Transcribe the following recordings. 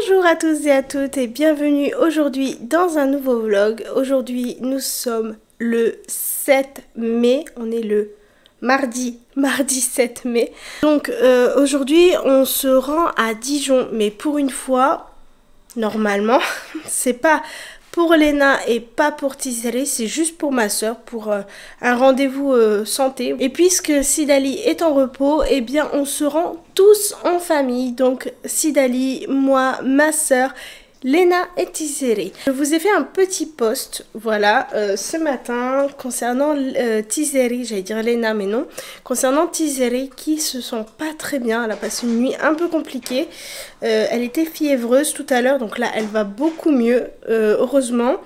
Bonjour à tous et à toutes et bienvenue aujourd'hui dans un nouveau vlog. Aujourd'hui nous sommes le 7 mai, on est le mardi 7 mai. Donc aujourd'hui on se rend à Dijon, mais pour une fois, normalement, c'est pas pour Léna et pas pour Tizeri, c'est juste pour ma soeur, pour un rendez-vous santé. Et puisque Sidali est en repos, eh bien on se rend tous en famille. Donc Sidali, moi, ma soeur, Léna et Tizeri. Je vous ai fait un petit post, voilà, ce matin concernant Tizeri, j'allais dire Léna mais non, concernant Tizeri qui se sent pas très bien, elle a passé une nuit un peu compliquée, elle était fiévreuse tout à l'heure, donc là elle va beaucoup mieux, heureusement.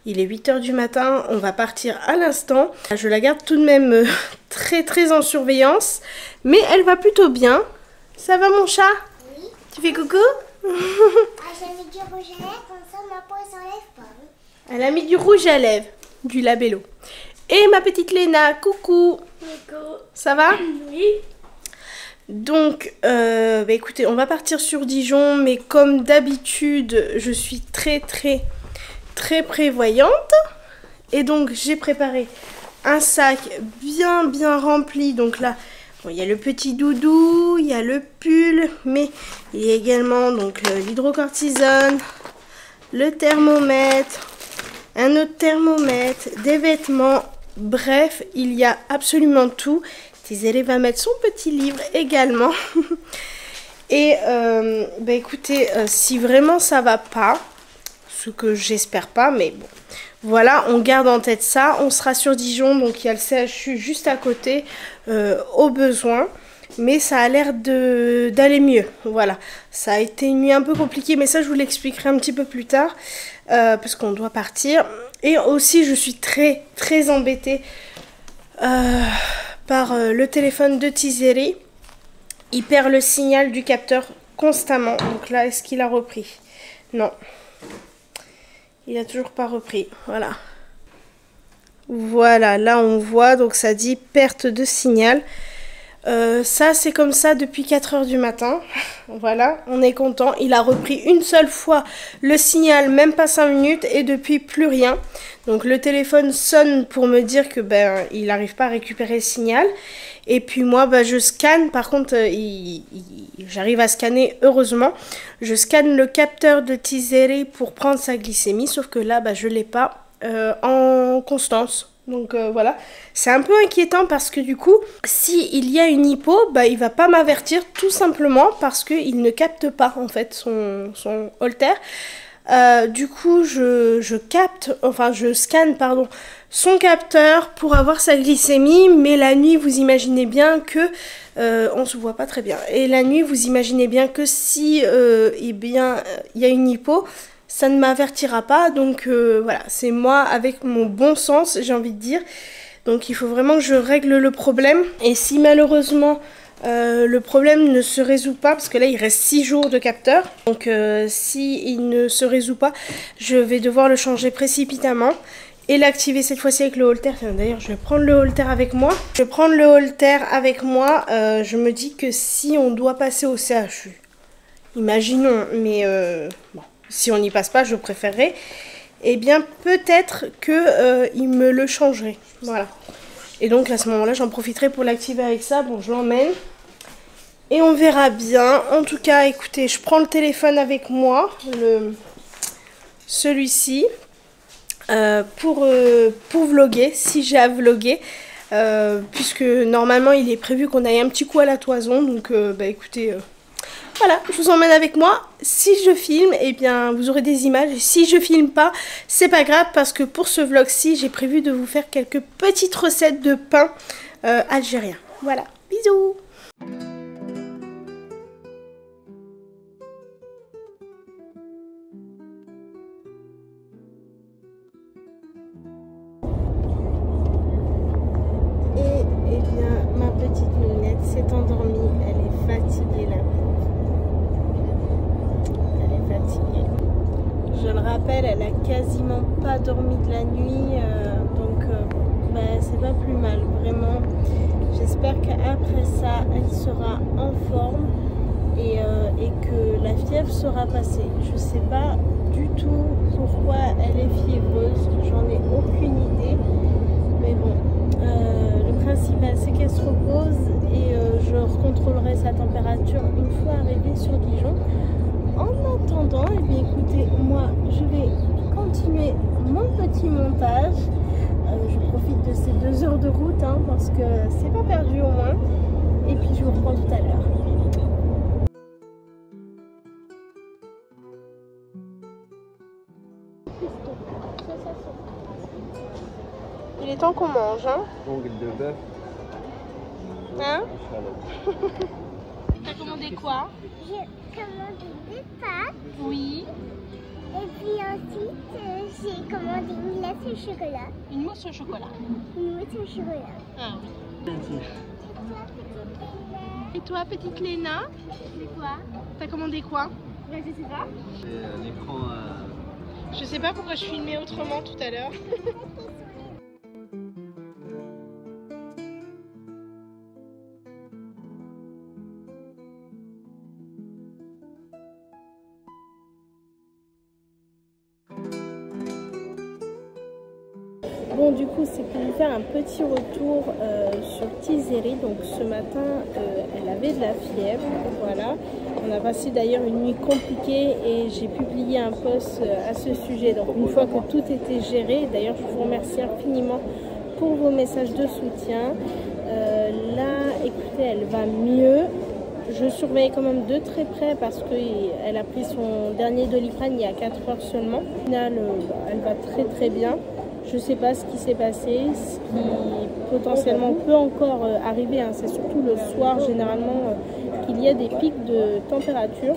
Il est 8 h du matin, on va partir à l'instant. Je la garde tout de même très en surveillance, mais elle va plutôt bien. Ça va mon chat? Oui. Tu fais coucou? J'ai mis du rouge à lèvres, comme ça ma peau s'enlève pas. Elle a mis du rouge à lèvres, du labello. Et ma petite Léna, coucou. Coucou. Ça va? Oui. Donc, écoutez, on va partir sur Dijon, mais comme d'habitude, je suis très prévoyante. Et donc, j'ai préparé un sac bien rempli. Donc là, bon, il y a le petit doudou, il y a le pull, mais il y a également donc l'hydrocortisone, le thermomètre, un autre thermomètre, des vêtements, bref, il y a absolument tout. Tizeri va mettre son petit livre également. Et écoutez, si vraiment ça va pas, ce que j'espère pas, mais bon, voilà, on garde en tête ça. On sera sur Dijon, donc il y a le CHU juste à côté, au besoin. Mais ça a l'air d'aller mieux. Voilà, ça a été une nuit un peu compliquée, mais ça je vous l'expliquerai un petit peu plus tard, parce qu'on doit partir. Et aussi, je suis très embêtée par le téléphone de Tizeri. Il perd le signal du capteur constamment. Donc là, est-ce qu'il a repris? Non. Il a toujours pas repris. Voilà. Voilà, là on voit, donc ça dit perte de signal. Ça c'est comme ça depuis 4 h du matin. Voilà, on est content. Il a repris une seule fois le signal, même pas 5 minutes, et depuis plus rien. Donc le téléphone sonne pour me dire que il n'arrive pas à récupérer le signal. Et puis moi je scanne, par contre j'arrive à scanner, heureusement. Je scanne le capteur de Tizeri pour prendre sa glycémie, sauf que là je l'ai pas en constance. Donc voilà, c'est un peu inquiétant parce que du coup, s'il y a une hypo, il va pas m'avertir tout simplement parce qu'il ne capte pas en fait son holter. Du coup, je scanne son capteur pour avoir sa glycémie, mais la nuit, vous imaginez bien que on se voit pas très bien. Et la nuit, vous imaginez bien que si il y a une hypo, ça ne m'avertira pas. Donc voilà, c'est moi avec mon bon sens, j'ai envie de dire. Donc il faut vraiment que je règle le problème. Et si malheureusement le problème ne se résout pas, parce que là il reste 6 jours de capteur, donc si il ne se résout pas, je vais devoir le changer précipitamment et l'activer cette fois-ci avec le holter. D'ailleurs je vais prendre le holter avec moi. Je me dis que si on doit passer au CHU, imaginons, mais bon, si on n'y passe pas, je préférerais, eh bien peut-être que il me le changerait. Voilà. Et donc à ce moment-là, j'en profiterai pour l'activer avec ça. Bon, je l'emmène. Et on verra bien. En tout cas, écoutez, je prends le téléphone avec moi. Celui-ci. Pour vlogger, si j'ai à vlogger. Puisque normalement, il est prévu qu'on aille un petit coup à la toison. Donc, écoutez... Voilà, je vous emmène avec moi. Si je filme, eh bien, vous aurez des images. Et si je filme pas, c'est pas grave parce que pour ce vlog-ci, j'ai prévu de vous faire quelques petites recettes de pain algérien. Voilà, bisous! Et, eh bien, ma petite Minette s'est endormie. Elle est fatiguée là. Je le rappelle, elle a quasiment pas dormi de la nuit, donc c'est pas plus mal, vraiment. J'espère qu'après ça, elle sera en forme et que la fièvre sera passée. Je sais pas du tout pourquoi elle est fiévreuse, j'en ai aucune idée. Mais bon, le principal c'est qu'elle se repose et je recontrôlerai sa température une fois arrivée sur Dijon. En attendant, eh bien, écoutez, moi je vais continuer mon petit montage. Je profite de ces 2 heures de route hein, parce que c'est pas perdu au moins. Et puis je vous reprends tout à l'heure. Il est temps qu'on mange, hein? Ongle de bœuf. Hein? T'as commandé quoi? J'ai commandé des pâtes. Oui. Et puis ensuite, j'ai commandé une glace au chocolat. Une mousse au chocolat. Une mousse au chocolat. Ah oui. Et toi, petite Léna? C'est quoi? T'as commandé quoi? Je sais pas. C'est l'écran. Je sais pas pourquoi je filmais autrement tout à l'heure. Bon, du coup, c'est pour vous faire un petit retour sur Tizeri. Donc, ce matin, elle avait de la fièvre. Voilà. On a passé d'ailleurs une nuit compliquée et j'ai publié un post à ce sujet. Donc, une fois que tout était géré, d'ailleurs, je vous remercie infiniment pour vos messages de soutien. Là, écoutez, elle va mieux. Je surveille quand même de très près parce qu'elle a pris son dernier Doliprane il y a 4 heures seulement. Au final, elle va très très bien. Je ne sais pas ce qui s'est passé, ce qui potentiellement peut encore arriver, hein. C'est surtout le soir généralement qu'il y a des pics de température.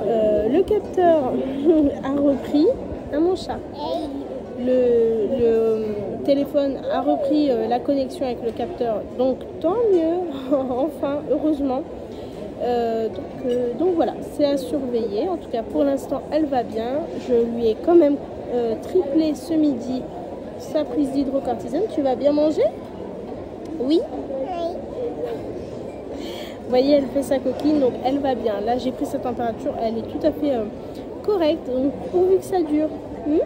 Le capteur a repris, à mon chat. Le téléphone a repris la connexion avec le capteur, donc tant mieux, enfin, heureusement. Donc voilà, c'est à surveiller. En tout cas, pour l'instant, elle va bien. Je lui ai quand même triplé ce midi sa prise d'hydrocortisone. Tu vas bien manger? Oui? Oui. Vous voyez, elle fait sa coquine, donc elle va bien. Là, j'ai pris sa température, elle est tout à fait correcte. Donc, pourvu que ça dure. Oui?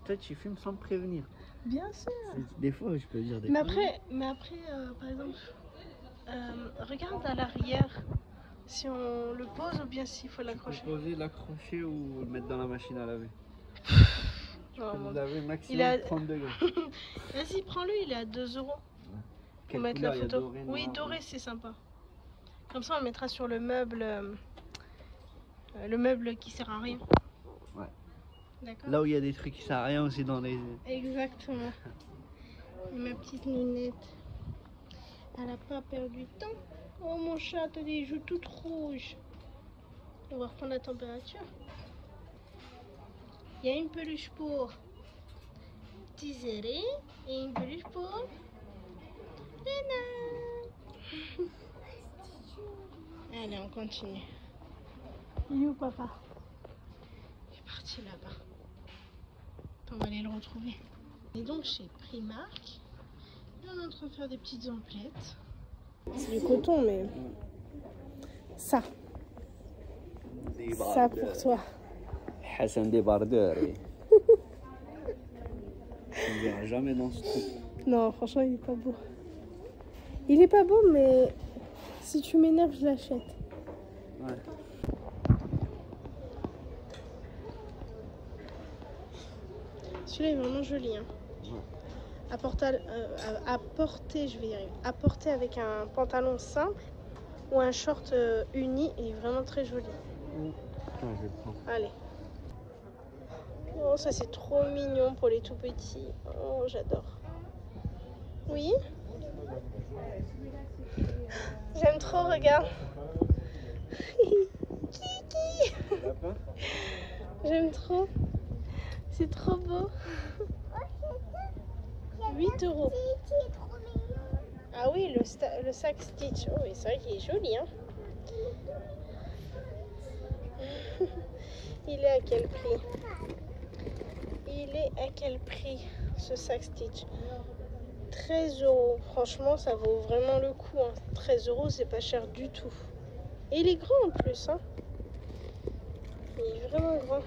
Toi, tu filmes sans me prévenir. Bien sûr. Des fois, je peux dire des Mais conneries. après, par exemple, regarde à l'arrière, si on le pose ou bien s'il faut l'accrocher. Poser, l'accrocher ou le mettre dans la machine à laver. Non, Je peux le laver maximum il a- 30 degrés. Vas-y, prends-le, il est à 2 € pour Quelle mettre couleur? la Il y a photo. doré, Oui, noir, doré, c'est sympa. Comme ça, on mettra sur le meuble qui sert à rien. Ouais. D'accord. Là où il y a des trucs qui servent à rien aussi dans les... Exactement. Et ma petite nounette, elle a pas perdu de temps. Oh mon chat, t'as des joues toutes rouges. On va reprendre la température. Il y a une peluche pour Tizeri et une peluche pour Léna. Allez, on continue. Il est où papa? Il est parti là-bas. On va aller le retrouver. Et donc chez Primark, on est en train de faire des petites emplettes. C'est du coton, mais ça pour toi. Hassan débardeur. On ne verra jamais dans ce truc. Non, franchement, il est pas beau. Il est pas beau, mais si tu m'énerves, je l'achète. Ouais. Celui-là est vraiment joli. Hein. Ouais. À porter, je vais y arriver. À porter avec un pantalon simple ou un short uni, il est vraiment très joli. Ouais, je vais le prendre. Allez. Oh, ça c'est trop mignon pour les tout petits. Oh, j'adore. Oui? J'aime trop, regarde. Kiki. Lapin. J'aime trop. C'est trop beau. 8 €. Qui est trop mignon. Ah oui, le sac Stitch. Oh, c'est vrai qu'il est joli, hein. Il est à quel prix? Il est à quel prix, ce sac Stitch? 13 €. Franchement, ça vaut vraiment le coup, hein. 13 €, c'est pas cher du tout. Et il est grand en plus, hein. Il est vraiment grand.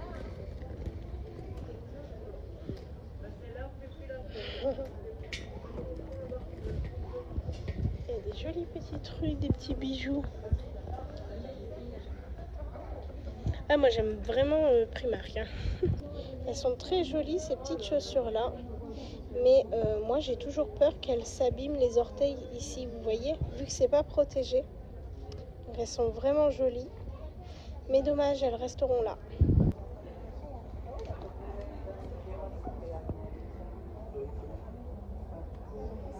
Il y a des jolis petits trucs, des petits bijoux. Ah, moi j'aime vraiment Primark, hein. Elles sont très jolies ces petites chaussures là. Mais moi j'ai toujours peur qu'elles s'abîment les orteils ici, vous voyez, vu que c'est pas protégé. Donc elles sont vraiment jolies. Mais dommage, elles resteront là.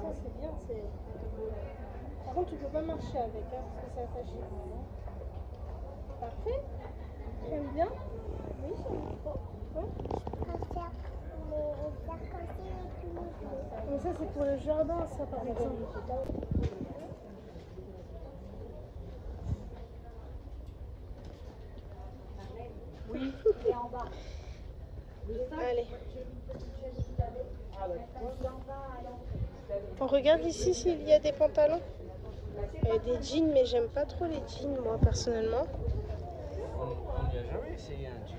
Ça c'est bien, c'est... Par contre tu peux pas marcher avec, hein, parce que c'est attaché. Parfait. J'aime bien. Oui, j'aime trop. Ouais. Mais ça c'est pour le jardin, ça par exemple. Oui, et en bas. Allez. On regarde ici s'il y a des pantalons. Il y a des jeans, mais j'aime pas trop les jeans, moi, personnellement. On n'y a jamais essayé un jean.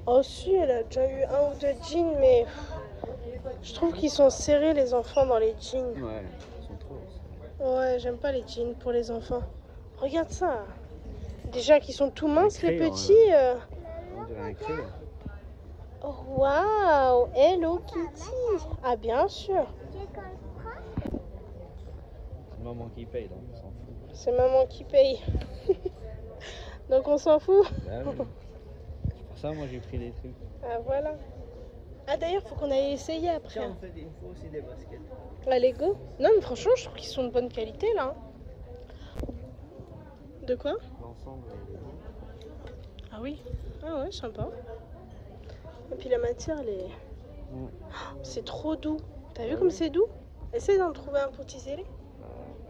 Oh si, elle a déjà eu 1 ou 2 jeans, mais je trouve qu'ils sont serrés, les enfants, dans les jeans. Ouais, ils sont trop. Ouais, j'aime pas les jeans pour les enfants. Regarde ça. Déjà qu'ils sont tout minces, les crayon, petits. On dirait un crayon. Oh, waouh! Hello Kitty! Ah, bien sûr. C'est maman qui paye, donc on s'en fout. C'est maman qui paye. Donc on s'en fout. Bah oui. C'est pour ça moi j'ai pris des trucs. Ah, voilà. Ah, d'ailleurs, faut qu'on aille essayer après. Tiens, on fait des fois aussi des baskets. La Lego? Non, mais franchement, je trouve qu'ils sont de bonne qualité là. De quoi? L'ensemble, Ah oui. Ah ouais, sympa. Et puis la matière, elle est... Mm. Oh, c'est trop doux. T'as vu comme c'est doux? Essaye d'en trouver un pour tisser.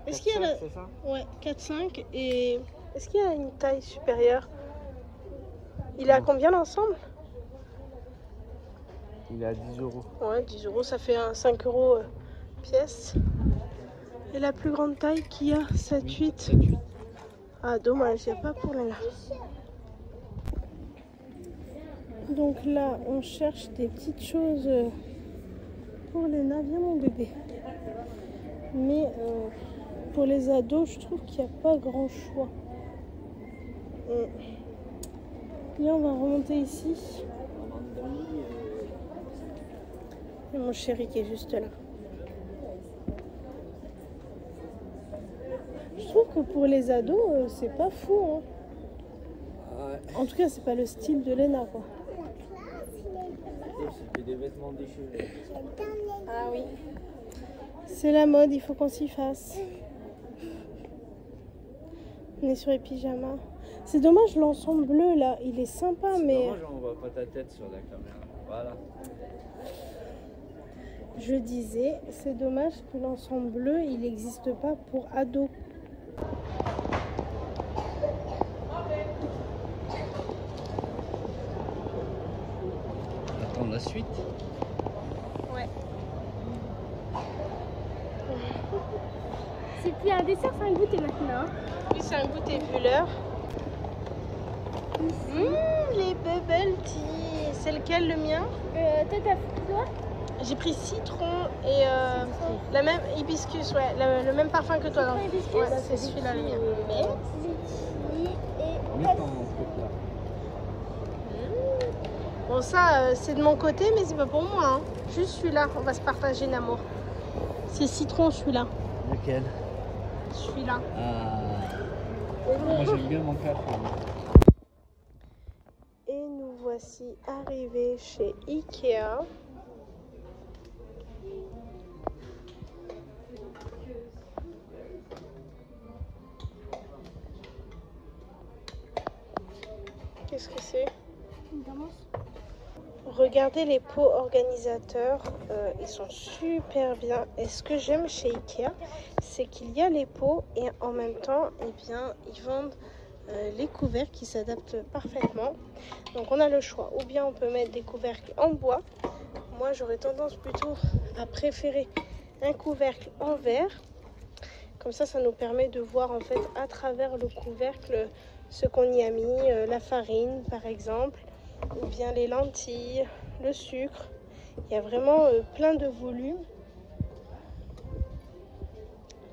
Est-ce qu'il y a la... C'est ça? Ouais, 4-5. Et est-ce qu'il y a une taille supérieure? Il est à combien l'ensemble? Il est à 10 €. Ouais, 10 €, ça fait un 5 € pièce. Et la plus grande taille qu'il y a, 7-8. 7-8. Ah, dommage, il n'y a pas pour les là. Donc là, on cherche des petites choses pour les nains. Viens mon bébé. Mais pour les ados, je trouve qu'il n'y a pas grand choix. Là, on va remonter ici. Et mon chéri qui est juste là. Je trouve que pour les ados, c'est pas fou. Hein. Ouais. En tout cas, c'est pas le style de Léna, quoi. C'était des vêtements déchirés. Ah oui. C'est la mode, il faut qu'on s'y fasse. On est sur les pyjamas. C'est dommage l'ensemble bleu là, il est sympa mais... Dommage, on voit pas ta tête sur la caméra. Voilà. Je disais, c'est dommage que l'ensemble bleu, il n'existe pas pour ados. Attends la suite. Ouais. C'est plus un dessert, c'est un goûter maintenant. Oui, c'est un goûter vu l'heure. Les bubble tea. C'est lequel le mien? Toi, t'as pris quoi? J'ai pris citron et la même hibiscus, ouais, le même parfum que toi. Citron Donc. hibiscus? Ouais, c'est celui-là le mien. Mais... Mets ton truc là. Bon, ça, c'est de mon côté, mais c'est pas pour moi. Hein. Juste celui-là, on va se partager l'amour. C'est citron, celui-là. Lequel? Celui-là. Moi j'aime bien mon café. Et nous voici arrivés chez Ikea. Qu'est-ce que c'est? Regardez les pots organisateurs, ils sont super bien. Et ce que j'aime chez Ikea, c'est qu'il y a les pots et en même temps, eh bien, ils vendent les couvercles qui s'adaptent parfaitement. Donc on a le choix, ou bien on peut mettre des couvercles en bois. Moi j'aurais tendance plutôt à préférer un couvercle en verre. Comme ça nous permet de voir en fait à travers le couvercle ce qu'on y a mis, la farine par exemple, ou bien les lentilles, le sucre. Il y a vraiment plein de volumes.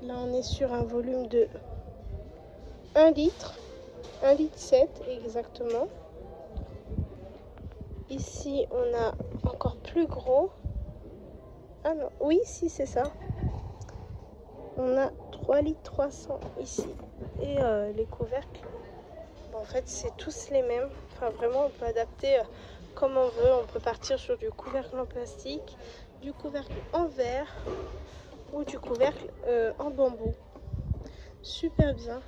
Là on est sur un volume de 1 litre. 1,7 litre exactement. Ici, on a encore plus gros. Ah non, oui, si, c'est ça. On a 3,3 litres ici. Et les couvercles, bon, en fait, c'est tous les mêmes. Enfin, vraiment, on peut adapter comme on veut. On peut partir sur du couvercle en plastique, du couvercle en verre ou du couvercle en bambou. Super bien.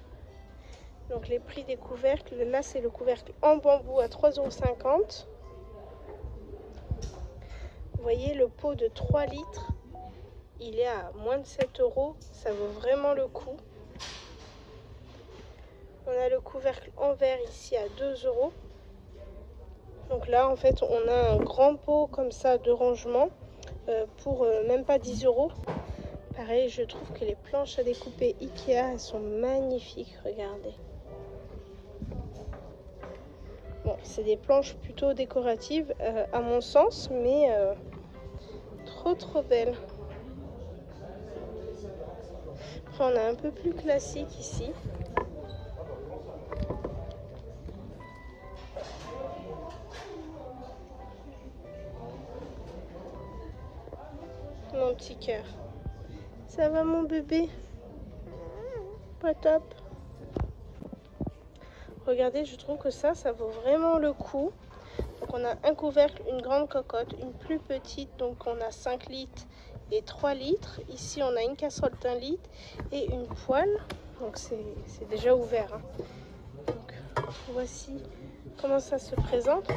Donc les prix des couvercles, là c'est le couvercle en bambou à 3,50 €. Vous voyez le pot de 3 litres, il est à moins de 7 €, ça vaut vraiment le coup. On a le couvercle en verre ici à 2 €. Donc là en fait on a un grand pot comme ça de rangement pour même pas 10 €. Pareil, je trouve que les planches à découper Ikea, elles sont magnifiques, regardez. Bon, c'est des planches plutôt décoratives à mon sens, mais trop belles. Après, on a un peu plus classique ici. Mon petit cœur. Ça va mon bébé? Pas top. Regardez, je trouve que ça vaut vraiment le coup. Donc on a un couvercle, une grande cocotte, une plus petite, donc on a 5 litres et 3 litres. Ici on a une casserole d'1 litre et une poêle. Donc c'est déjà ouvert. Hein. Donc voici comment ça se présente.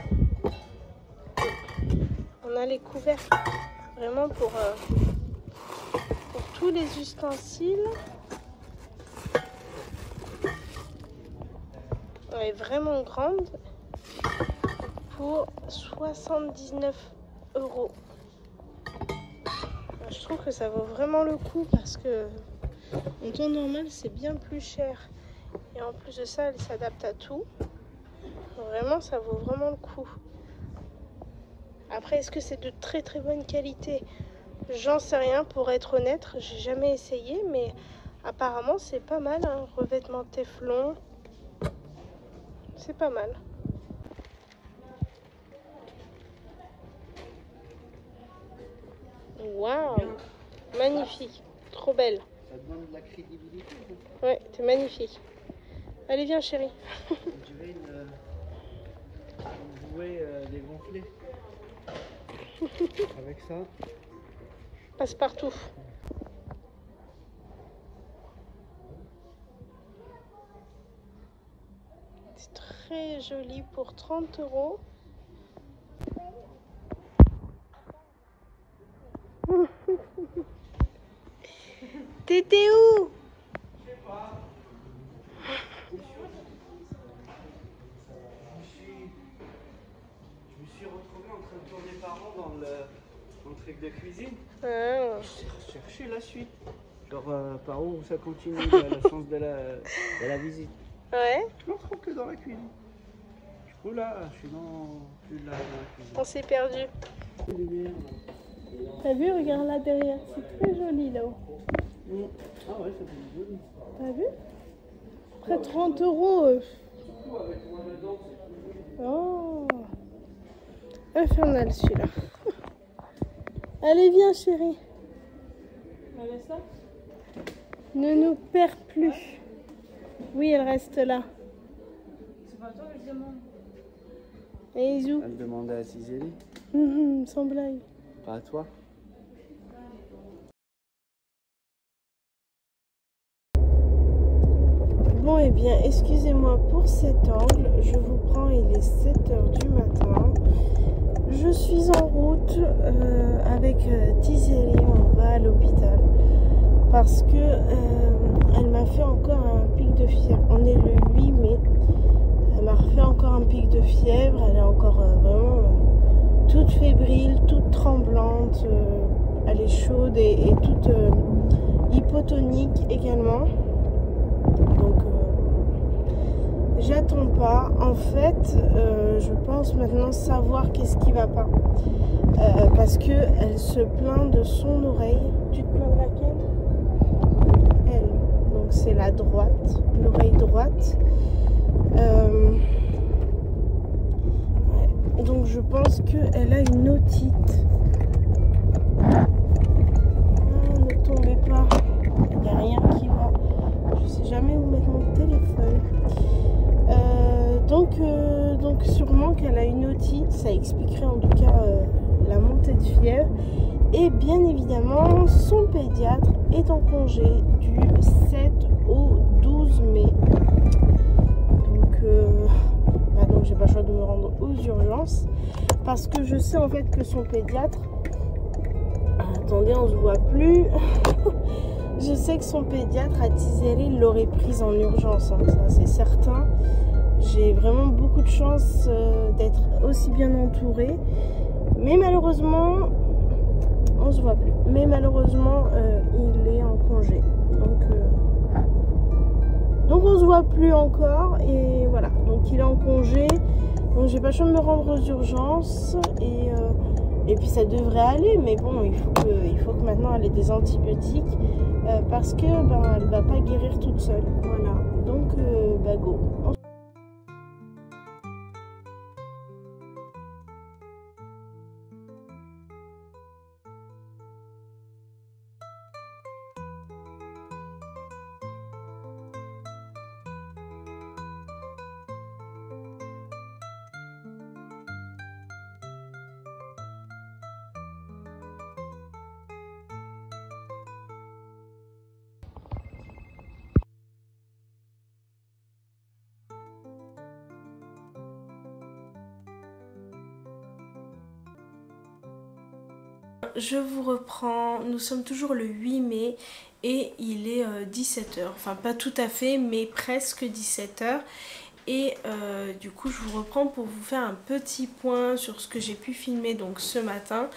On a les couvercles vraiment pour tous les ustensiles. Elle est vraiment grande pour 79 €. Je trouve que ça vaut vraiment le coup parce que en temps normal c'est bien plus cher et en plus de ça elle s'adapte à tout. Vraiment ça vaut vraiment le coup. Après est-ce que c'est de très bonne qualité? J'en sais rien, pour être honnête, j'ai jamais essayé, mais apparemment c'est pas mal, hein. Revêtement téflon. C'est pas mal. Waouh, magnifique, trop belle. Ça demande de la crédibilité. Ouais, t'es magnifique. Allez, viens chérie. On dirait une jouet dégonflé. Avec ça. Passe partout. C'est très joli pour 30 €. T'étais où? Je sais pas. Je me suis retrouvé en train de tourner par rond dans le truc de cuisine. Ah. J'ai cherché la suite. Genre par où ça continue, le sens de la visite. Ouais. Je ne retrouve que dans la cuisine. Du coup là, je suis plus là dans la cuisine. On s'est perdu. T'as vu, regarde là derrière, c'est très joli là-haut. Ah ouais, ça fait joli. T'as vu? Près de 30 €. Oh, infernal celui-là. Allez, viens chérie. Ne nous perds plus. Oui, elle reste là. C'est pas toi que je demande. Et Isou? Elle demandait à Cisélie. Sans blague. Pas à toi. Bon, et bien, excusez-moi pour cet angle. Je vous prends, il est 7h du matin. Je suis en route avec Tizeri. On va à l'hôpital parce que elle m'a fait encore un pic de fièvre. On est le 8 mai. Elle m'a refait encore un pic de fièvre. Elle est encore vraiment toute fébrile, toute tremblante. Elle est chaude et toute hypotonique également. Donc j'attends pas. En fait, je pense maintenant savoir qu'est-ce qui va pas. Parce que elle se plaint de son oreille. Tu te plains de laquelle? Elle. Donc c'est la droite, l'oreille droite. Ouais. Donc je pense qu'elle a une otite. Ne tombez pas. Il n'y a rien qui va. Je sais jamais où mettre mon téléphone. Donc sûrement qu'elle a une otite, ça expliquerait en tout cas la montée de fièvre. Et bien évidemment, son pédiatre est en congé du 7 au 12 mai. Donc j'ai pas le choix de me rendre aux urgences parce que je sais en fait que son pédiatre... Attendez, on se voit plus. Je sais que son pédiatre à Tizeri l'aurait prise en urgence, hein, ça c'est certain. J'ai vraiment beaucoup de chance d'être aussi bien entourée. Mais malheureusement, on se voit plus. Mais malheureusement, il est en congé. Donc on se voit plus encore. Et voilà, donc il est en congé. Donc j'ai pas le choix de me rendre aux urgences. Et puis ça devrait aller. Mais bon, il faut que maintenant elle ait des antibiotiques. Parce que elle va pas guérir toute seule. Voilà, donc go. Je vous reprends, nous sommes toujours le 8 mai et il est 17h, enfin pas tout à fait mais presque 17h et du coup je vous reprends pour vous faire un petit point sur ce que j'ai pu filmer donc ce matin.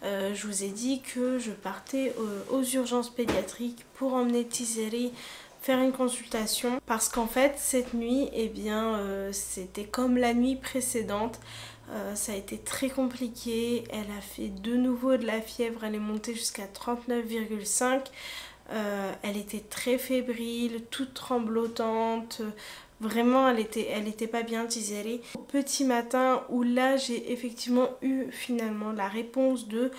Je vous ai dit que je partais aux urgences pédiatriques pour emmener Tizeri faire une consultation parce qu'en fait cette nuit c'était comme la nuit précédente. Ça a été très compliqué, elle a fait de nouveau de la fièvre, elle est montée jusqu'à 39,5. Elle était très fébrile, toute tremblotante, vraiment elle était pas bien Tizeri. Au petit matin où là j'ai effectivement eu finalement la réponse de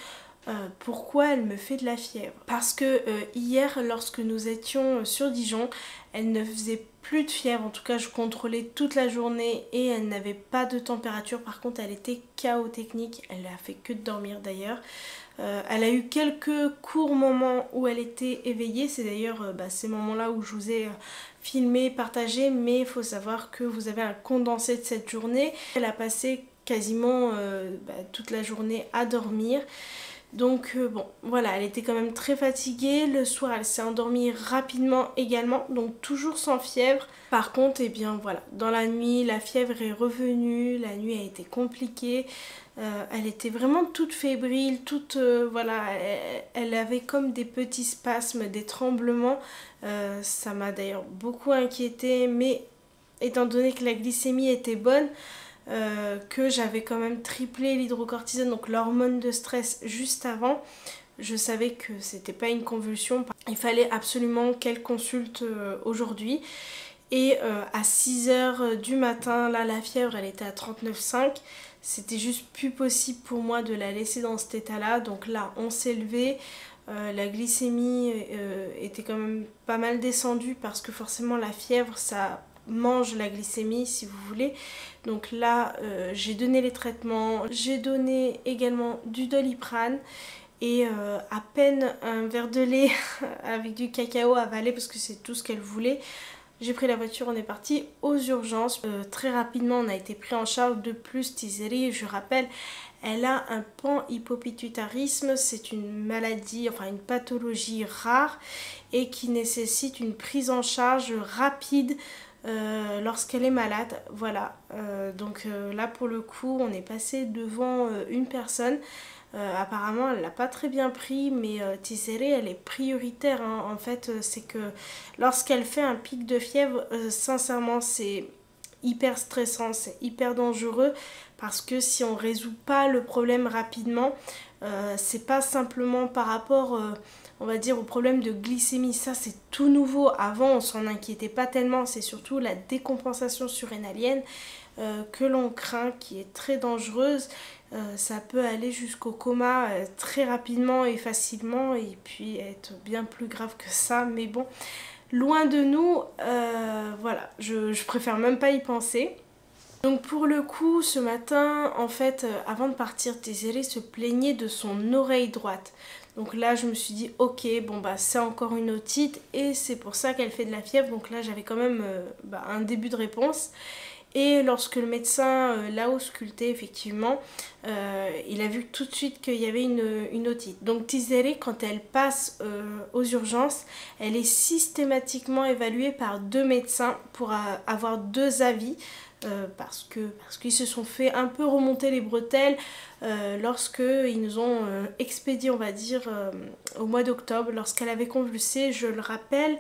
pourquoi elle me fait de la fièvre. Parce que hier lorsque nous étions sur Dijon, elle ne faisait plus de fièvre, en tout cas je contrôlais toute la journée et elle n'avait pas de température. Par contre elle était KO technique, elle a fait que de dormir d'ailleurs. Elle a eu quelques courts moments où elle était éveillée, c'est d'ailleurs ces moments-là où je vous ai filmé, partagé, mais il faut savoir que vous avez un condensé de cette journée. Elle a passé quasiment toute la journée à dormir. Donc bon, voilà, elle était quand même très fatiguée. Le soir, elle s'est endormie rapidement également, donc toujours sans fièvre. Par contre, voilà, dans la nuit, la fièvre est revenue. La nuit a été compliquée. Elle était vraiment toute fébrile, voilà, elle avait comme des petits spasmes, des tremblements. Ça m'a d'ailleurs beaucoup inquiétée, mais étant donné que la glycémie était bonne, que j'avais quand même triplé l'hydrocortisone, donc l'hormone de stress juste avant, je savais que c'était pas une convulsion. Il fallait absolument qu'elle consulte aujourd'hui. Et à 6h du matin, là la fièvre elle était à 39,5. C'était juste plus possible pour moi de la laisser dans cet état-là. Donc là on s'est levé. La glycémie était quand même pas mal descendue parce que forcément la fièvre ça mange la glycémie si vous voulez. Donc là j'ai donné les traitements, j'ai donné également du Doliprane et à peine un verre de lait avec du cacao avalé parce que c'est tout ce qu'elle voulait. J'ai pris la voiture, on est parti aux urgences. Très rapidement, on a été pris en charge. De plus, Tizeri, je rappelle, elle a un panhypopituitarisme. C'est une maladie, enfin une pathologie rare et qui nécessite une prise en charge rapide lorsqu'elle est malade. Voilà, donc là pour le coup, on est passé devant une personne. Apparemment elle l'a pas très bien pris, mais Tizeri elle est prioritaire hein. En fait c'est que lorsqu'elle fait un pic de fièvre, sincèrement c'est hyper stressant, c'est hyper dangereux parce que si on résout pas le problème rapidement, c'est pas simplement par rapport on va dire au problème de glycémie, ça c'est tout nouveau. Avant on s'en inquiétait pas tellement, c'est surtout la décompensation surrénalienne que l'on craint, qui est très dangereuse. Ça peut aller jusqu'au coma très rapidement et facilement et puis être bien plus grave que ça, mais bon, loin de nous, voilà, je préfère même pas y penser. Donc pour le coup, ce matin, en fait, avant de partir, Tizeri se plaignait de son oreille droite. Donc là, je me suis dit, ok, bon bah c'est encore une otite et c'est pour ça qu'elle fait de la fièvre. Donc là, j'avais quand même un début de réponse. Et lorsque le médecin l'a ausculté, effectivement, il a vu tout de suite qu'il y avait une otite. Donc Tizeri, quand elle passe aux urgences, elle est systématiquement évaluée par 2 médecins pour avoir 2 avis. Parce qu'ils se sont fait un peu remonter les bretelles lorsqu'ils nous ont expédié, on va dire, au mois d'octobre, lorsqu'elle avait convulsé, je le rappelle,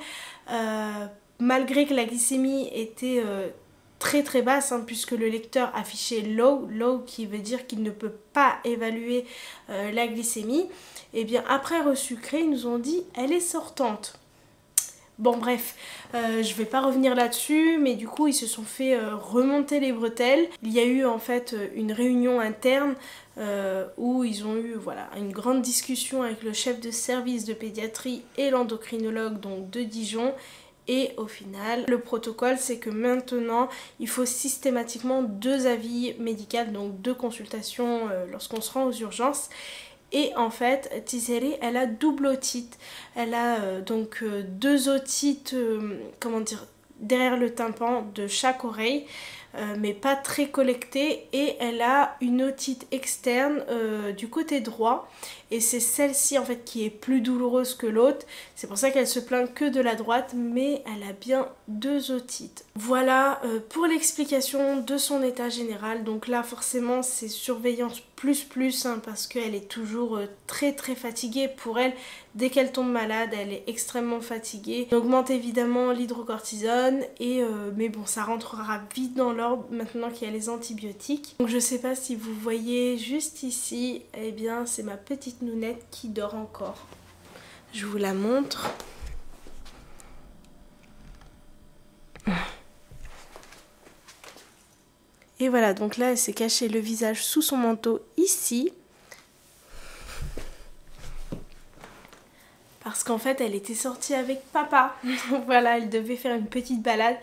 malgré que la glycémie était très très basse, hein, puisque le lecteur affichait low qui veut dire qu'il ne peut pas évaluer la glycémie, et bien après resucré, ils nous ont dit elle est sortante. Bon bref, je vais pas revenir là-dessus, mais du coup ils se sont fait remonter les bretelles. Il y a eu en fait une réunion interne où ils ont eu voilà, une grande discussion avec le chef de service de pédiatrie et l'endocrinologue donc de Dijon. Et au final, le protocole, c'est que maintenant, il faut systématiquement 2 avis médicaux, donc 2 consultations lorsqu'on se rend aux urgences. Et en fait, Tizeri, elle a double otite. Elle a donc 2 otites, comment dire, derrière le tympan de chaque oreille, mais pas très collectée. Et elle a une otite externe du côté droit. Et c'est celle-ci en fait qui est plus douloureuse que l'autre. C'est pour ça qu'elle se plaint que de la droite, mais elle a bien 2 otites. Voilà pour l'explication de son état général. Donc là forcément c'est surveillance plus hein, parce qu'elle est toujours très fatiguée. Pour elle, dès qu'elle tombe malade, elle est extrêmement fatiguée. On augmente évidemment l'hydrocortisone et mais bon, ça rentrera vite dans l'ordre maintenant qu'il y a les antibiotiques. Donc je sais pas si vous voyez juste ici, eh bien c'est ma petite Nounette qui dort encore. Je vous la montre. Et voilà, donc là elle s'est cachée le visage sous son manteau ici. Parce qu'en fait elle était sortie avec papa. Voilà, elle devait faire une petite balade.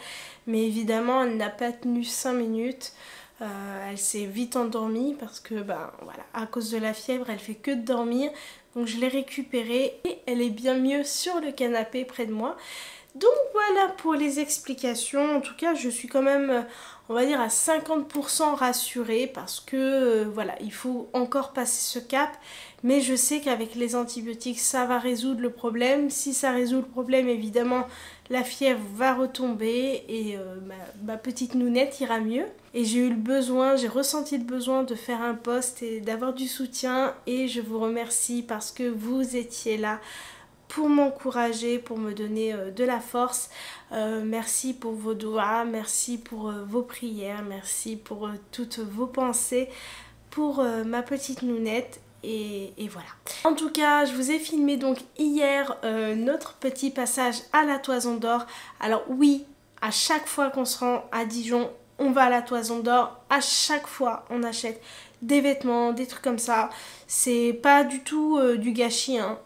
Mais évidemment elle n'a pas tenu 5 minutes. Elle s'est vite endormie parce que voilà, à cause de la fièvre elle fait que de dormir. Donc je l'ai récupérée et elle est bien mieux sur le canapé près de moi. Donc voilà pour les explications. En tout cas je suis quand même, on va dire à 50% rassurée parce que voilà, il faut encore passer ce cap. Mais je sais qu'avec les antibiotiques ça va résoudre le problème. Si ça résout le problème, évidemment la fièvre va retomber et ma petite Nounette ira mieux. Et j'ai eu le besoin, j'ai ressenti le besoin de faire un post et d'avoir du soutien. Et je vous remercie parce que vous étiez là pour m'encourager, pour me donner de la force. Merci pour vos doigts, merci pour vos prières, merci pour toutes vos pensées pour ma petite Nounette. Et voilà. En tout cas, je vous ai filmé donc hier notre petit passage à la Toison d'Or. Alors oui, à chaque fois qu'on se rend à Dijon, on va à la Toison d'Or. À chaque fois, on achète des vêtements, des trucs comme ça. C'est pas du tout du gâchis, hein.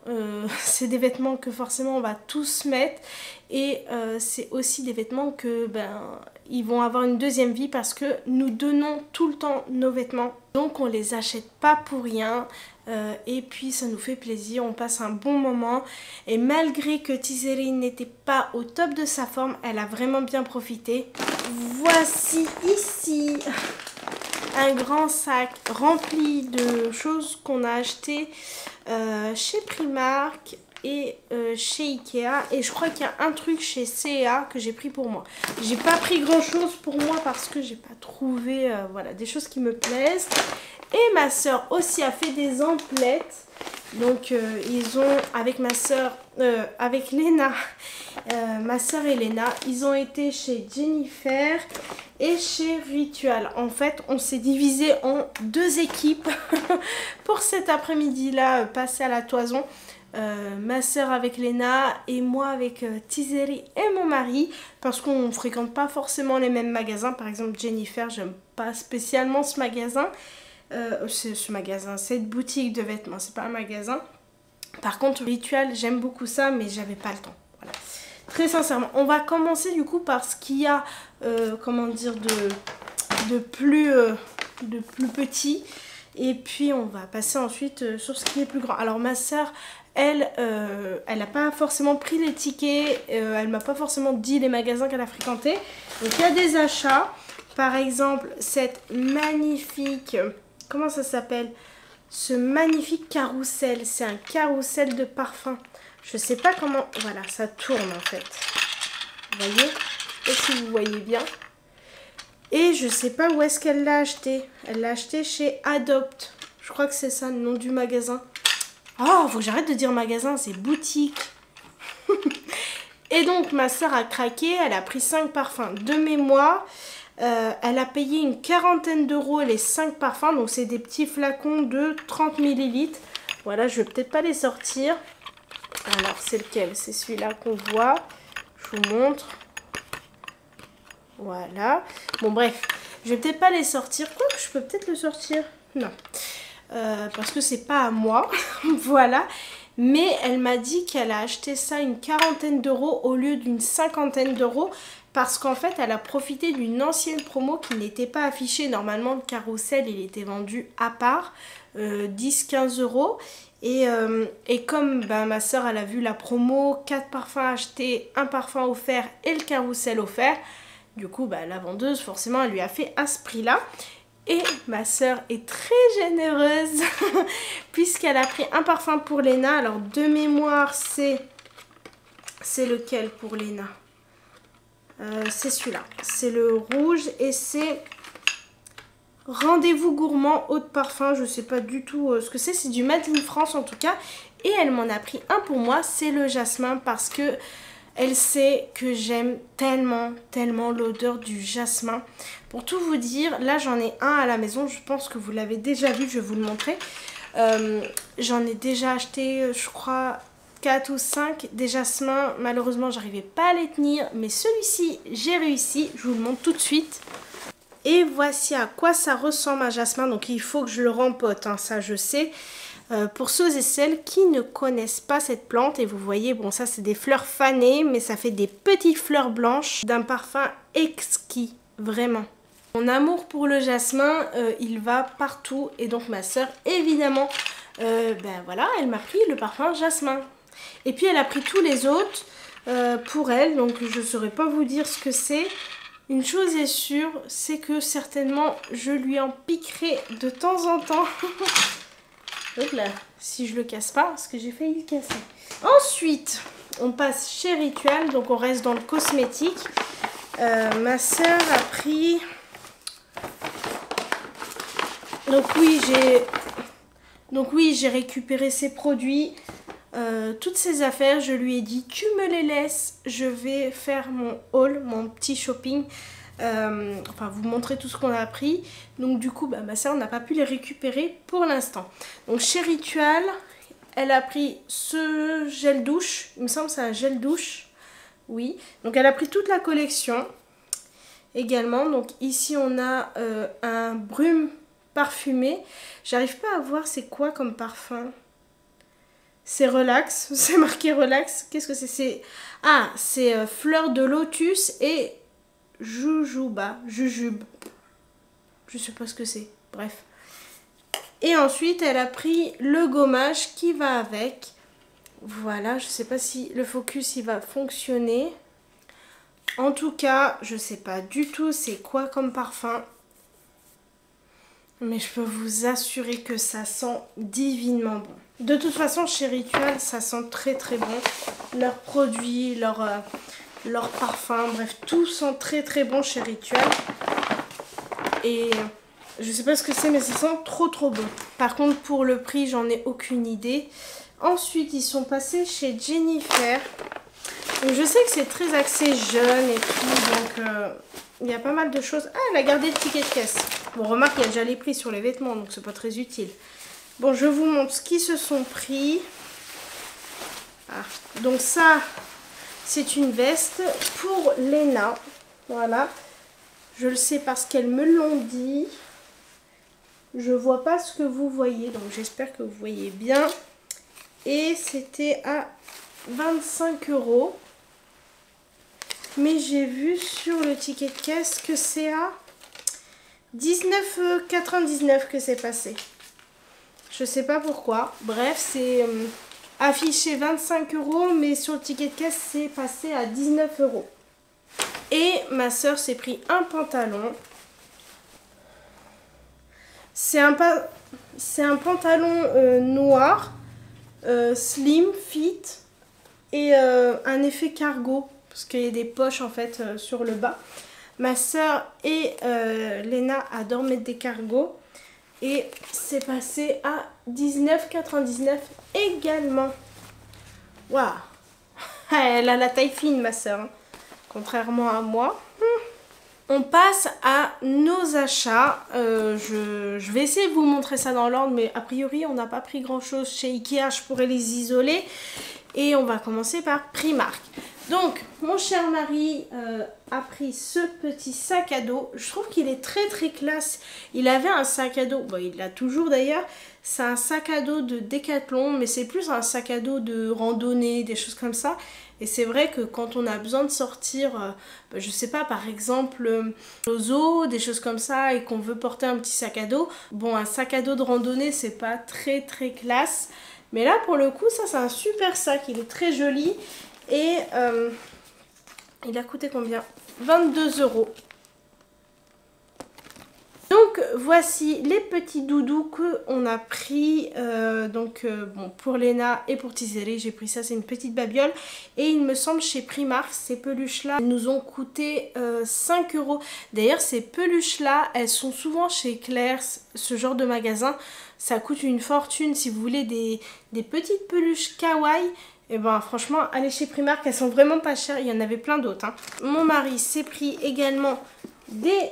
C'est des vêtements que forcément on va tous mettre. Et c'est aussi des vêtements que ils vont avoir une deuxième vie parce que nous donnons tout le temps nos vêtements. Donc on les achète pas pour rien. Et puis ça nous fait plaisir, on passe un bon moment. Et malgré que Tizeri n'était pas au top de sa forme, elle a vraiment bien profité. Voici ici un grand sac rempli de choses qu'on a achetées chez Primark et chez Ikea. Et je crois qu'il y a un truc chez C&A que j'ai pris pour moi. J'ai pas pris grand chose pour moi parce que j'ai pas trouvé voilà, des choses qui me plaisent. Et ma soeur aussi a fait des emplettes. Donc ils ont, avec ma soeur, avec Léna, ma soeur et Léna, ils ont été chez Jennifer et chez Ritual. En fait, on s'est divisé en 2 équipes pour cet après-midi-là, passer à la toison. Ma soeur avec Léna et moi avec Tizeri et mon mari, parce qu'on ne fréquente pas forcément les mêmes magasins. Par exemple, Jennifer, j'aime pas spécialement ce magasin. Cette boutique de vêtements, c'est pas un magasin. Par contre, Ritual, j'aime beaucoup ça, mais j'avais pas le temps. Voilà. Très sincèrement, on va commencer du coup par ce qu'il y a, comment dire, de plus petit. Et puis on va passer ensuite sur ce qui est plus grand. Alors ma soeur, elle n'a pas forcément pris les tickets, elle m'a pas forcément dit les magasins qu'elle a fréquentés. Donc il y a des achats. Par exemple, cette magnifique... Comment ça s'appelle? Ce magnifique carrousel. C'est un carrousel de parfum. Je sais pas comment... Voilà, ça tourne en fait. Vous voyez? Et si vous voyez bien. Et je sais pas où est-ce qu'elle l'a acheté. Elle l'a acheté chez Adopt. Je crois que c'est ça le nom du magasin. Oh, faut que j'arrête de dire magasin, c'est boutique. Et donc ma soeur a craqué. Elle a pris 5 parfums de mémoire. Elle a payé une 40aine d'euros les 5 parfums. Donc c'est des petits flacons de 30 ml. Voilà, je vais peut-être pas les sortir. Alors c'est lequel? C'est celui-là qu'on voit. Je vous montre. Voilà. Bon bref, je vais peut-être pas les sortir. Quoique je peux peut-être le sortir. Non. Parce que c'est pas à moi. Voilà. Mais elle m'a dit qu'elle a acheté ça une 40aine d'euros au lieu d'une 50aine d'euros. Parce qu'en fait, elle a profité d'une ancienne promo qui n'était pas affichée. Normalement, le carrousel, il était vendu à part, 10-15 euros. Et comme ma soeur, elle a vu la promo, 4 parfums achetés, 1 parfum offert et le carrousel offert. Du coup, la vendeuse, forcément, elle lui a fait à ce prix-là. Et ma soeur est très généreuse puisqu'elle a pris un parfum pour Léna. Alors, de mémoire, c'est lequel pour Léna? C'est celui-là, c'est le rouge et c'est Rendez-vous Gourmand Eau de Parfum. Je sais pas du tout ce que c'est du Made in France en tout cas. Et elle m'en a pris un pour moi, c'est le jasmin parce que elle sait que j'aime tellement l'odeur du jasmin. Pour tout vous dire, là j'en ai un à la maison, je pense que vous l'avez déjà vu, je vais vous le montrer. J'en ai déjà acheté, je crois... 4 ou 5 des jasmins, malheureusement j'arrivais pas à les tenir, mais celui-ci j'ai réussi, je vous le montre tout de suite. Et voici à quoi ça ressemble un jasmin, donc il faut que je le rempote, hein, ça je sais. Pour ceux et celles qui ne connaissent pas cette plante, et vous voyez, bon ça c'est des fleurs fanées, mais ça fait des petites fleurs blanches d'un parfum exquis, vraiment. Mon amour pour le jasmin, il va partout, et donc ma soeur évidemment, voilà, elle m'a pris le parfum jasmin. Et puis elle a pris tous les autres pour elle, donc je ne saurais pas vous dire ce que c'est. Une chose est sûre, c'est que certainement je lui en piquerai de temps en temps. Donc là, si je le casse pas, parce que j'ai failli le casser. Ensuite, on passe chez Ritual, donc on reste dans le cosmétique. Ma soeur a pris... Donc oui, j'ai récupéré ces produits. Toutes ces affaires, je lui ai dit tu me les laisses, je vais faire mon haul, mon petit shopping, enfin vous montrer tout ce qu'on a pris. Donc du coup ma soeur n'a pas pu les récupérer pour l'instant. Donc chez Ritual, elle a pris ce gel douche, il me semble que c'est un gel douche, oui. Donc elle a pris toute la collection également. Donc ici on a un brume parfumé, j'arrive pas à voir c'est quoi comme parfum. C'est relax, c'est marqué relax. Qu'est-ce que c'est? Ah, c'est fleur de lotus et Jujuba, Jujube. Je sais pas ce que c'est, bref. Et ensuite, elle a pris le gommage qui va avec. Voilà, je sais pas si le focus il va fonctionner. En tout cas, je sais pas du tout c'est quoi comme parfum. Mais je peux vous assurer que ça sent divinement bon. De toute façon, chez Ritual, ça sent très très bon. Leurs produits, leurs parfums, bref, tout sent très très bon chez Ritual. Et je sais pas ce que c'est, mais ça sent trop trop bon. Par contre, pour le prix, j'en ai aucune idée. Ensuite, ils sont passés chez Jennifer. Donc, je sais que c'est très axé jeune et tout, donc il y a pas mal de choses. Ah, elle a gardé le ticket de caisse. Bon, remarque, il y a déjà les prix sur les vêtements, donc c'est pas très utile. Bon, je vous montre ce qu'ils se sont pris. Ah, donc ça, c'est une veste pour Léna. Voilà. Je le sais parce qu'elles me l'ont dit. Je vois pas ce que vous voyez, donc j'espère que vous voyez bien. Et c'était à 25 €. Mais j'ai vu sur le ticket de caisse que c'est à 19,99 € que c'est passé. Je sais pas pourquoi. Bref, c'est affiché 25 €, mais sur le ticket de caisse, c'est passé à 19 €. Et ma soeur s'est pris un pantalon. C'est un pantalon noir, slim, fit, et un effet cargo. Parce qu'il y a des poches en fait sur le bas. Ma soeur et Léna adorent mettre des cargos. Et c'est passé à 19,99 € également. Waouh. Elle a la taille fine ma soeur. Hein. Contrairement à moi. On passe à nos achats. Je vais essayer de vous montrer ça dans l'ordre. Mais a priori on n'a pas pris grand chose chez Ikea. Je pourrais les isoler. Et on va commencer par Primark. Donc, mon cher mari a pris ce petit sac à dos. Je trouve qu'il est très très classe. Il avait un sac à dos, bon, il l'a toujours d'ailleurs. C'est un sac à dos de Decathlon, mais c'est plus un sac à dos de randonnée, des choses comme ça. Et c'est vrai que quand on a besoin de sortir, je sais pas, par exemple, au zoo, des choses comme ça, et qu'on veut porter un petit sac à dos. Bon, un sac à dos de randonnée, c'est pas très très classe. Mais là, pour le coup, ça c'est un super sac. Il est très joli. Et il a coûté combien? 22 €. Donc voici les petits doudous qu'on a pris. Bon, pour Léna et pour Tizeri, j'ai pris ça, c'est une petite babiole. Et il me semble chez Primark, ces peluches-là nous ont coûté 5 €. D'ailleurs, ces peluches-là, elles sont souvent chez Claire's, ce genre de magasin. Ça coûte une fortune si vous voulez des petites peluches kawaii. Et ben franchement, allez chez Primark, elles sont vraiment pas chères. Il y en avait plein d'autres. Hein. Mon mari s'est pris également des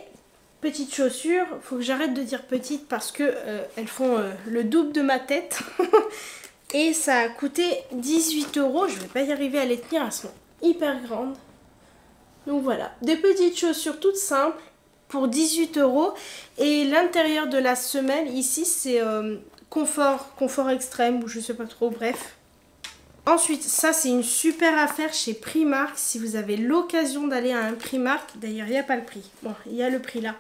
petites chaussures. Faut que j'arrête de dire petites parce que elles font le double de ma tête. Et ça a coûté 18 €. Je vais pas y arriver à les tenir, elles sont hyper grandes. Donc voilà, des petites chaussures toutes simples pour 18 €. Et l'intérieur de la semelle, ici, c'est confort extrême ou je sais pas trop, bref. Ensuite, ça c'est une super affaire chez Primark. Si vous avez l'occasion d'aller à un Primark, d'ailleurs il n'y a pas le prix. Bon, il y a le prix là.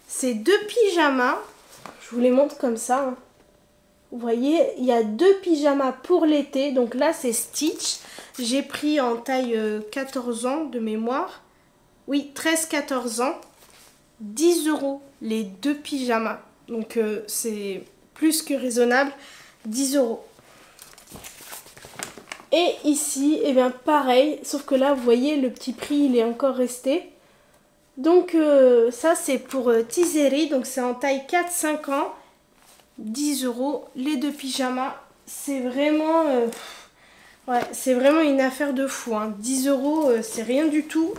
C'est 2 pyjamas. Je vous les montre comme ça. Hein. Vous voyez, il y a 2 pyjamas pour l'été. Donc là c'est Stitch. J'ai pris en taille 14 ans de mémoire. Oui, 13-14 ans. 10 € les 2 pyjamas. Donc c'est plus que raisonnable. 10 €. Et ici, eh bien pareil, sauf que là, vous voyez, le petit prix, il est encore resté. Donc ça, c'est pour Tizeri, donc c'est en taille 4-5 ans. 10 € les 2 pyjamas. C'est vraiment, ouais, c'est vraiment une affaire de fou. Hein. 10 €, c'est rien du tout.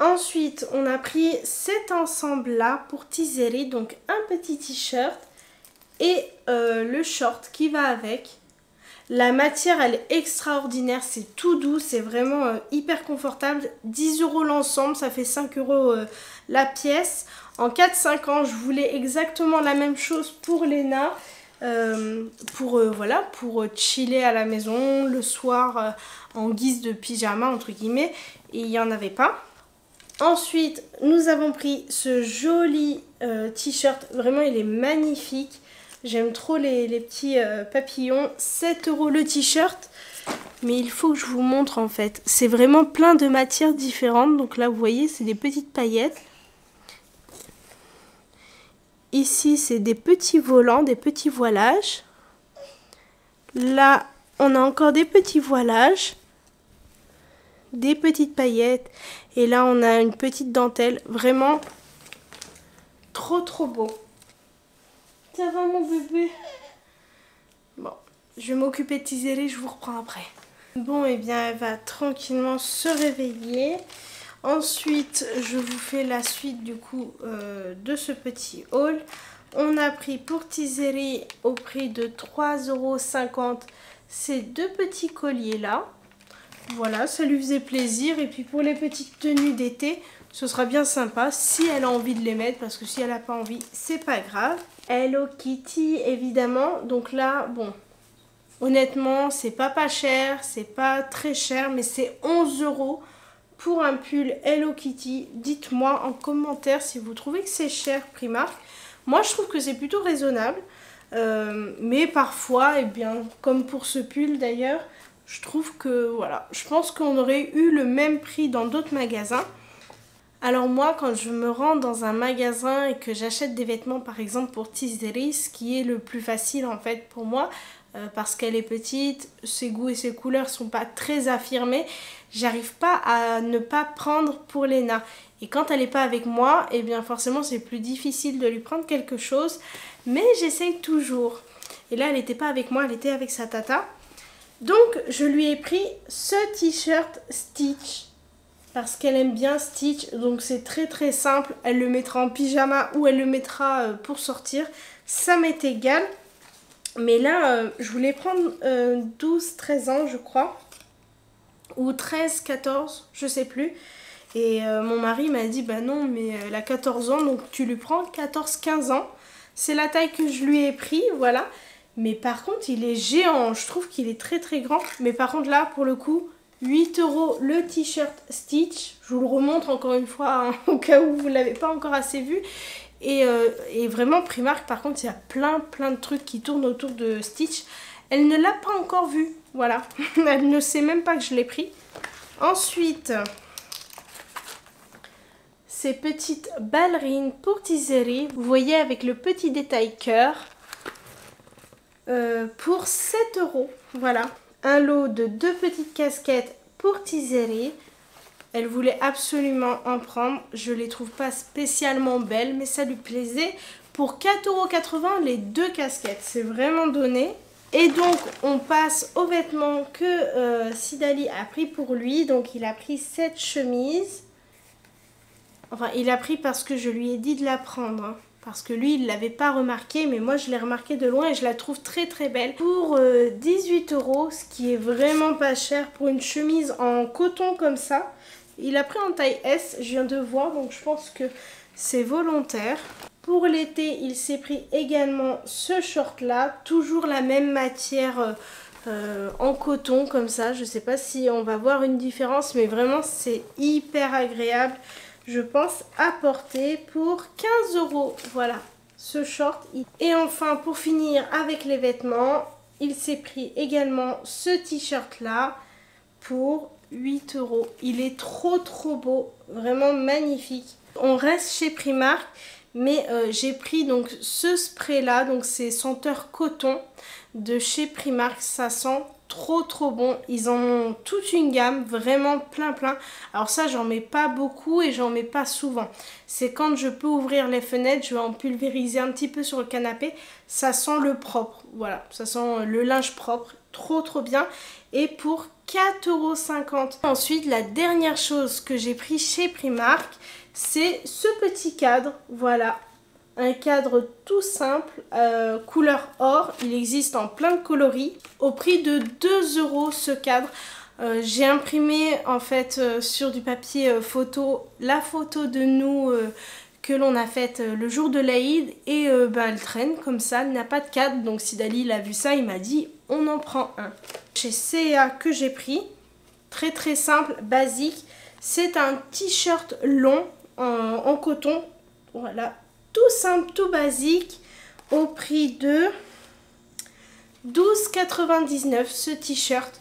Ensuite, on a pris cet ensemble-là pour Tizeri, donc un petit t-shirt et le short qui va avec. La matière, elle est extraordinaire, c'est tout doux, c'est vraiment hyper confortable. 10 € l'ensemble, ça fait 5 € la pièce. En 4-5 ans, je voulais exactement la même chose pour Léna. Voilà, pour chiller à la maison le soir en guise de pyjama, entre guillemets. Et il n'y en avait pas. Ensuite, nous avons pris ce joli t-shirt. Vraiment, il est magnifique. J'aime trop les petits papillons. 7 € le t-shirt. Mais il faut que je vous montre en fait. C'est vraiment plein de matières différentes. Donc là, vous voyez, c'est des petites paillettes. Ici, c'est des petits volants, des petits voilages. Là, on a encore des petits voilages. Des petites paillettes. Et là, on a une petite dentelle. Vraiment trop beau. Ça va mon bébé? Bon, je vais m'occuper de Tizeri, je vous reprends après. Bon, et bien, elle va tranquillement se réveiller. Ensuite, je vous fais la suite du coup de ce petit haul. On a pris pour Tizeri au prix de 3,50 € ces deux petits colliers là. Voilà, ça lui faisait plaisir. Et puis pour les petites tenues d'été, ce sera bien sympa si elle a envie de les mettre. Parce que si elle n'a pas envie, c'est pas grave. Hello Kitty, évidemment. Donc là, bon, honnêtement, c'est pas cher. C'est pas très cher, mais c'est 11 € pour un pull Hello Kitty. Dites-moi en commentaire si vous trouvez que c'est cher Primark. Moi, je trouve que c'est plutôt raisonnable. Mais parfois, eh bien, comme pour ce pull d'ailleurs, je trouve que, voilà, je pense qu'on aurait eu le même prix dans d'autres magasins. Alors moi, quand je me rends dans un magasin et que j'achète des vêtements, par exemple pour Tizeri, ce qui est le plus facile en fait pour moi, parce qu'elle est petite, ses goûts et ses couleurs sont pas très affirmés, j'arrive pas à ne pas prendre pour Léna. Et quand elle n'est pas avec moi, eh bien forcément c'est plus difficile de lui prendre quelque chose, mais j'essaye toujours. Et là, elle n'était pas avec moi, elle était avec sa tata. Donc, je lui ai pris ce t-shirt Stitch. Parce qu'elle aime bien Stitch. Donc, c'est très simple. Elle le mettra en pyjama ou elle le mettra pour sortir. Ça m'est égal. Mais là, je voulais prendre 12-13 ans, je crois. Ou 13-14, je sais plus. Et mon mari m'a dit, bah non, mais elle a 14 ans. Donc, tu lui prends 14-15 ans. C'est la taille que je lui ai pris, voilà. Mais par contre, il est géant. Je trouve qu'il est très grand. Mais par contre, là, pour le coup, 8 € le t-shirt Stitch. Je vous le remontre encore une fois, hein, au cas où vous ne l'avez pas encore assez vu. Et vraiment, Primark, par contre, il y a plein de trucs qui tournent autour de Stitch. Elle ne l'a pas encore vu. Voilà. Elle ne sait même pas que je l'ai pris. Ensuite, ces petites ballerines pour Tizeri. Vous voyez, avec le petit détail cœur. Pour 7 €. Voilà. Un lot de 2 petites casquettes pour Tizeri. Elle voulait absolument en prendre. Je les trouve pas spécialement belles, mais ça lui plaisait. Pour 4,80 € les 2 casquettes. C'est vraiment donné. Et donc, on passe aux vêtements que Sidali a pris pour lui. Donc, il a pris cette chemise. Enfin, il a pris parce que je lui ai dit de la prendre, hein. Parce que lui, il ne l'avait pas remarqué, mais moi, je l'ai remarqué de loin et je la trouve très belle. Pour 18 €, ce qui est vraiment pas cher pour une chemise en coton comme ça. Il a pris en taille S, je viens de voir, donc je pense que c'est volontaire. Pour l'été, il s'est pris également ce short-là, toujours la même matière en coton comme ça. Je ne sais pas si on va voir une différence, mais vraiment, c'est hyper agréable. Je pense à porter pour 15 €. Voilà, ce short. Et enfin, pour finir avec les vêtements, il s'est pris également ce t-shirt là pour 8 €. Il est trop beau, vraiment magnifique. On reste chez Primark, mais j'ai pris donc ce spray là, donc c'est senteur coton de chez Primark. Ça sent trop bon. Ils en ont toute une gamme, vraiment plein. Alors ça, j'en mets pas beaucoup et j'en mets pas souvent. C'est quand je peux ouvrir les fenêtres, je vais en pulvériser un petit peu sur le canapé. Ça sent le propre, voilà, ça sent le linge propre, trop bien. Et pour 4,50 €. Ensuite, la dernière chose que j'ai pris chez Primark, c'est ce petit cadre, voilà. Un cadre tout simple, couleur or. Il existe en plein de coloris. Au prix de 2 € ce cadre. J'ai imprimé en fait sur du papier photo la photo de nous que l'on a faite le jour de l'Aïd. Et elle traîne comme ça, elle n'a pas de cadre. Donc si Dali a vu ça, il m'a dit on en prend un. Chez C&A que j'ai pris. Très simple, basique. C'est un t-shirt long en coton. Voilà, tout simple, tout basique, au prix de 12,99 ce t-shirt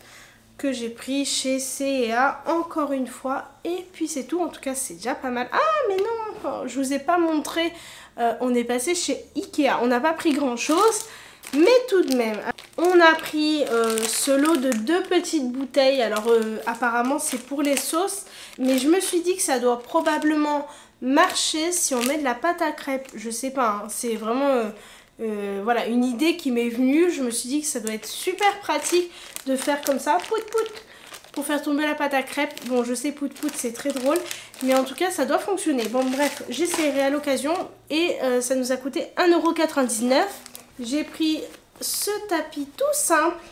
que j'ai pris chez C&A encore une fois. Et puis c'est tout, en tout cas c'est déjà pas mal. Ah mais non, je vous ai pas montré, on est passé chez Ikea. On n'a pas pris grand chose, mais tout de même. On a pris ce lot de 2 petites bouteilles. Alors apparemment c'est pour les sauces, mais je me suis dit que ça doit probablement marcher si on met de la pâte à crêpes. Je sais pas, hein, c'est vraiment... voilà, une idée qui m'est venue. Je me suis dit que ça doit être super pratique de faire comme ça, pout pout, pour faire tomber la pâte à crêpes. Bon, je sais, pout pout, c'est très drôle, mais en tout cas, ça doit fonctionner. Bon, bref, j'essaierai à l'occasion et ça nous a coûté 1,99 €. J'ai pris ce tapis tout simple.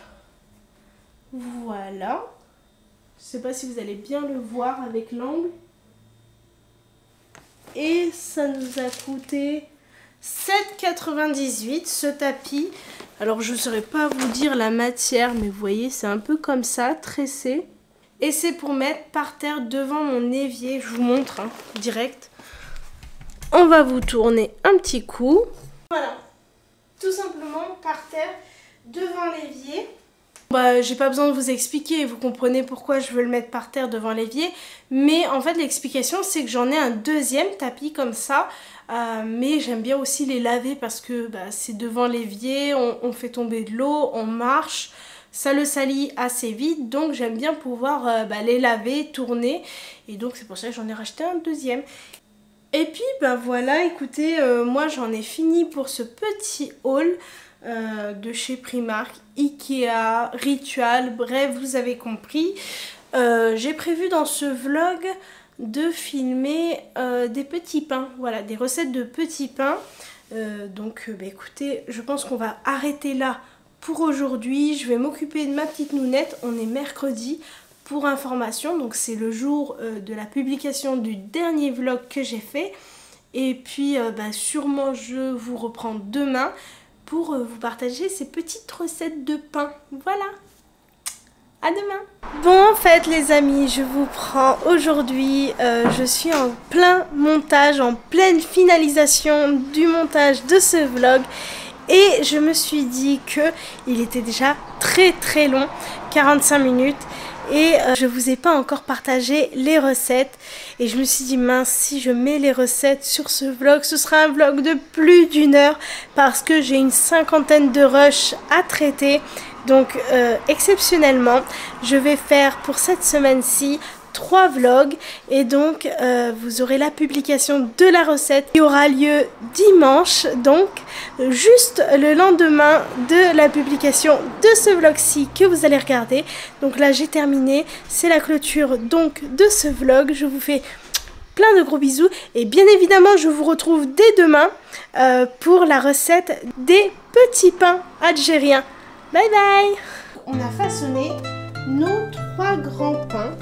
Voilà. Je sais pas si vous allez bien le voir avec l'angle. Et ça nous a coûté 7,98 € ce tapis. Alors je ne saurais pas vous dire la matière, mais vous voyez c'est un peu comme ça, tressé. Et c'est pour mettre par terre devant mon évier. Je vous montre hein, direct. On va vous tourner un petit coup. Voilà, tout simplement par terre devant l'évier. Bah, j'ai pas besoin de vous expliquer, vous comprenez pourquoi je veux le mettre par terre devant l'évier. Mais en fait l'explication c'est que j'en ai un deuxième tapis comme ça. Mais j'aime bien aussi les laver parce que bah, c'est devant l'évier, on fait tomber de l'eau, on marche, ça le salit assez vite. Donc j'aime bien pouvoir les laver, tourner. Et donc c'est pour ça que j'en ai racheté un deuxième. Et puis bah voilà, écoutez, moi j'en ai fini pour ce petit haul. De chez Primark, Ikea, Ritual, bref vous avez compris. J'ai prévu dans ce vlog de filmer des petits pains, voilà, des recettes de petits pains. Donc écoutez, je pense qu'on va arrêter là pour aujourd'hui. Je vais m'occuper de ma petite nounette, on est mercredi. Pour information, donc c'est le jour de la publication du dernier vlog que j'ai fait. Et puis sûrement je vous reprends demain pour vous partager ces petites recettes de pain. Voilà, à demain. Bon en fait les amis, je vous prends aujourd'hui, je suis en plein montage, en pleine finalisation du montage de ce vlog. Et je me suis dit que il était déjà très long, 45 minutes. Et je vous ai pas encore partagé les recettes. Et je me suis dit mince, si je mets les recettes sur ce vlog, ce sera un vlog de plus d'1 heure. Parce que j'ai une 50aine de rushs à traiter. Donc exceptionnellement, je vais faire pour cette semaine-ci 3 vlogs. Et donc vous aurez la publication de la recette qui aura lieu dimanche. Donc juste le lendemain de la publication de ce vlog-ci que vous allez regarder. Donc là j'ai terminé, c'est la clôture donc de ce vlog. Je vous fais plein de gros bisous et bien évidemment je vous retrouve dès demain pour la recette des petits pains algériens. Bye bye. On a façonné nos 3 grands pains.